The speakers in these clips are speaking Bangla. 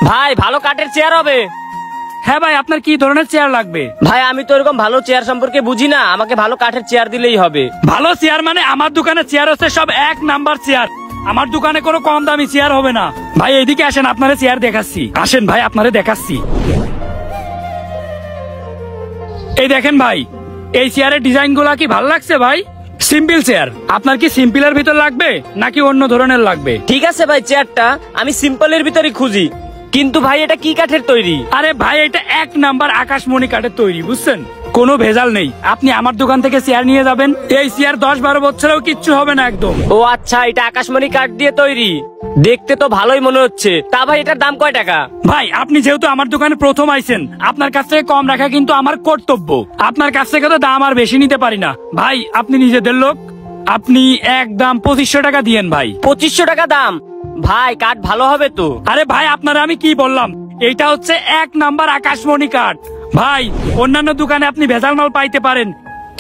ভাই ভালো কাঠের চেয়ার হবে? হ্যাঁ ভাই, আপনার কি ধরনের চেয়ার লাগবে? ভাই আমি তো এরকম ভালো চেয়ার সম্পর্কে বুঝি না, আমাকে ভালো কাঠের চেয়ার দিলেই হবে। ভালো চেয়ার মানে আমার দোকানে চেয়ার হচ্ছে সব 1 নাম্বার চেয়ার। আমার দোকানে কোনো কম দামি চেয়ার হবে না। ভাই এইদিকে আসেন, আপনারা চেয়ার দেখাচ্ছি। আসেন ভাই, আপনারা দেখাচ্ছি। এই দেখেন ভাই, এই চেয়ারের ডিজাইন গুলা কি ভালো লাগছে ভাই? Simple chair. আপনার কি সিম্পলের ভিতর লাগবে নাকি অন্য ধরনের লাগবে? ঠিক আছে ভাই, চেয়ারটা আমি সিম্পলের ভিতরে খুঁজি। কিন্তু ভাই এটা কি কাঠের তৈরি? আরে ভাই, এটা 1 নাম্বার আকাশমণি কাঠের তৈরি, বুঝছেন? কোনো ভেজাল নেই। আপনি আমার দোকান থেকে চেয়ার নিয়ে যাবেন, এই চেয়ার 10-12 বছরেও কিচ্ছু হবে না একদম। ও আচ্ছা, এটা আকাশমণি কাঠ দিয়ে তৈরি, দেখতে তো ভালোই মনে হচ্ছে। তা ভাই এটার দাম কয় টাকা? ভাই আপনি যেহেতু আমার দোকানে প্রথম আইছেন, আপনার কাছ থেকে কম রাখা কিন্তু আমার কর্তব্য। আপনার কাছ থেকে তো দাম আর বেশি নিতে পারি না। ভাই আপনি নিজেদের লোক, আপনি একদম 2500 টাকা দিয়েন ভাই। 2500 টাকা দাম? ভাই কাঠ ভালো হবে তো? আরে ভাই, আপনারা আমি কি বললাম, এইটা হচ্ছে 1 নাম্বার আকাশমণি কাঠ। ভাই অন্যান্য দোকানে আপনি ভেজাল মাল পাইতে পারেন,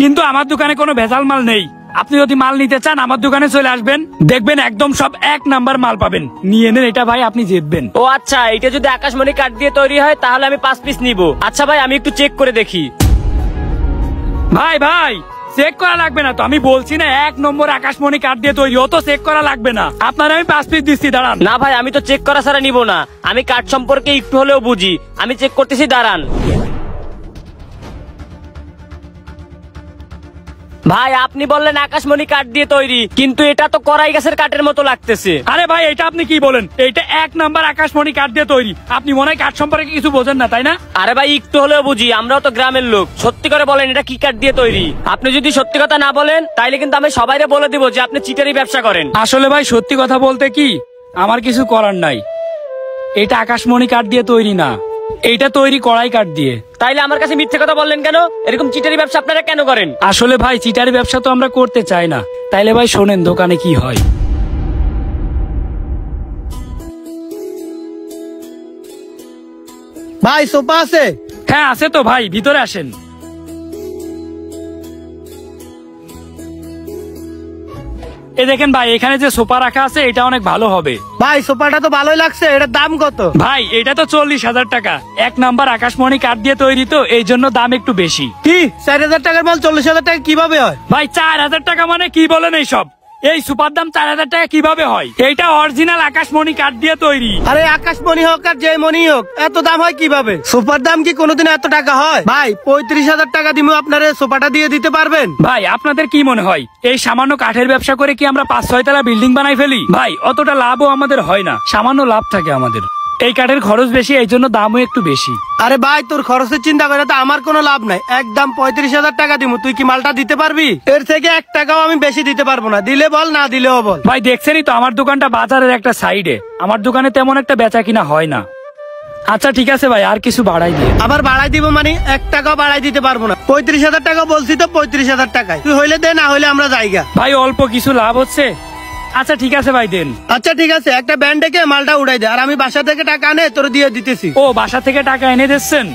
কিন্তু আমার দোকানে কোনো ভেজাল মাল নেই। আপনি যদি মাল নিতে চান আমার দোকানে চলে আসবেন, দেখবেন একদম সব 1 নাম্বার মাল পাবেন। নিয়ে নেন এটা ভাই, আপনি জিতবেন। ও আচ্ছা, এটা যদি আকাশমণি কাঠ দিয়ে তৈরি হয় তাহলে আমি 5 পিস নিব। আচ্ছা ভাই, আমি একটু চেক করে দেখি। ভাই ভাই, চেক করা লাগবে না তো, আমি বলছি না 1 নম্বর আকাশমণি কাঠ দিয়ে তৈরি, অত চেক করা লাগবে না। আপনার আমি 5 পিস দিচ্ছি, দাঁড়ান। না ভাই, আমি তো চেক করা ছাড়া নিব না। আমি কাঠ সম্পর্কে একটু হলেও বুঝি, আমি চেক করতেছি, দাঁড়ান। ভাই আপনি বললেন আকাশমণি কাঠ দিয়ে তৈরি, কিন্তু এটা তো করাই গাছের কাঠের মতো লাগতেছে। আরে ভাই, এটা আপনি কি বলেন? এইটা 1 নাম্বার আকাশমণি কাঠ দিয়ে তৈরি। আপনি মনে হয় কাঠ সম্পর্কে কিছু বোঝেন না, তাই না? আরে ভাই একটু হলেও বুঝি, আমরাও তো গ্রামের লোক। সত্যি করে বলেন এটা কি কাঠ দিয়ে তৈরি? আপনি যদি সত্যি কথা না বলেন তাইলে কিন্তু আমি সবাইরে বলে দিব যে আপনি চিটারি ব্যবসা করেন। আসলে ভাই সত্যি কথা বলতে কি, আমার কিছু করার নাই। এটা আকাশমণি কাঠ দিয়ে তৈরি না, এইটা তৈরি কড়াই কাঠ দিয়ে। তাইলে আমার কাছে মিথ্যে কথা বললেন কেন? এরকম চিটারি ব্যবসা আপনারা কেন করেন? আসলে ভাই চিটারি ব্যবসা তো আমরা করতে চাই না। তাইলে ভাই শোনেন দোকানে কি হয়। ভাই সোফা আছে? হ্যাঁ আছে তো ভাই, ভিতরে আসেন। এই দেখেন ভাই, এখানে যে সোফা রাখা আছে এটা অনেক ভালো হবে। ভাই সোফাটা তো ভালোই লাগছে, এটার দাম কত? ভাই এটা তো 40,000 টাকা। 1 নাম্বার আকাশমণি কাঠ দিয়ে তৈরি, তো এই জন্য দাম একটু বেশি। কি 4000 টাকার মাল 40,000 টাকা কিভাবে হয়? ভাই 4000 টাকা মানে কি বলেন এইসব? এই সুপার দাম 4000 টাকা কিভাবে হয়? এইটা অরিজিনাল আকাশমণি কাঠ দিয়ে তৈরি। আরে আকাশমণি হোক আর যে মনি হোক, এত দাম হয় কিভাবে? সোফার দাম কি কোনোদিন এত টাকা হয়? ভাই 35,000 টাকা দিব, আপনারা সোফাটা দিয়ে দিতে পারবেন? ভাই আপনাদের কি মনে হয় এই সামান্য কাঠের ব্যবসা করে কি আমরা 5-6 তলা বিল্ডিং বানাই ফেলি? ভাই অতটা লাভও আমাদের হয় না, সামান্য লাভ থাকে আমাদের। এই কাঠের খরচ বেশি, এই জন্য দামও একটু বেশি। আরে ভাই তোর খরচের চিন্তা করে তো আমার কোনো লাভ নাই। একদম 35,000 টাকা দিব, তুই কি মালটা দিতে পারবি? এর থেকে 1 টাকাও আমি বেশি দিতে পারবো না। দিলে বল, না দিলেও বল। ভাই দেখছেনই তো আমার দোকানটা বাজারের একটা সাইডে, আমার দোকানে তেমন একটা বেচা কিনা হয় না। আচ্ছা ঠিক আছে ভাই, আর কিছু বাড়াই দিয়ে। আবার বাড়াই দিব মানে 1 টাকাও বাড়াই দিতে পারবো না। 35,000 টাকা বলছি তো 35,000 টাকায় তুই হইলে দে, না হইলে আমরা যাইগা। ভাই অল্প কিছু লাভ হচ্ছে। আচ্ছা ঠিক আছে ভাই, দেন। আচ্ছা ঠিক আছে, একটা ব্যান্ড ডেকে মালটা উড়াই দে, আর আমি বাসা থেকে টাকা আনে তোর দিয়ে দিতেছি। ও বাসা থেকে টাকা এনে দিচ্ছেন?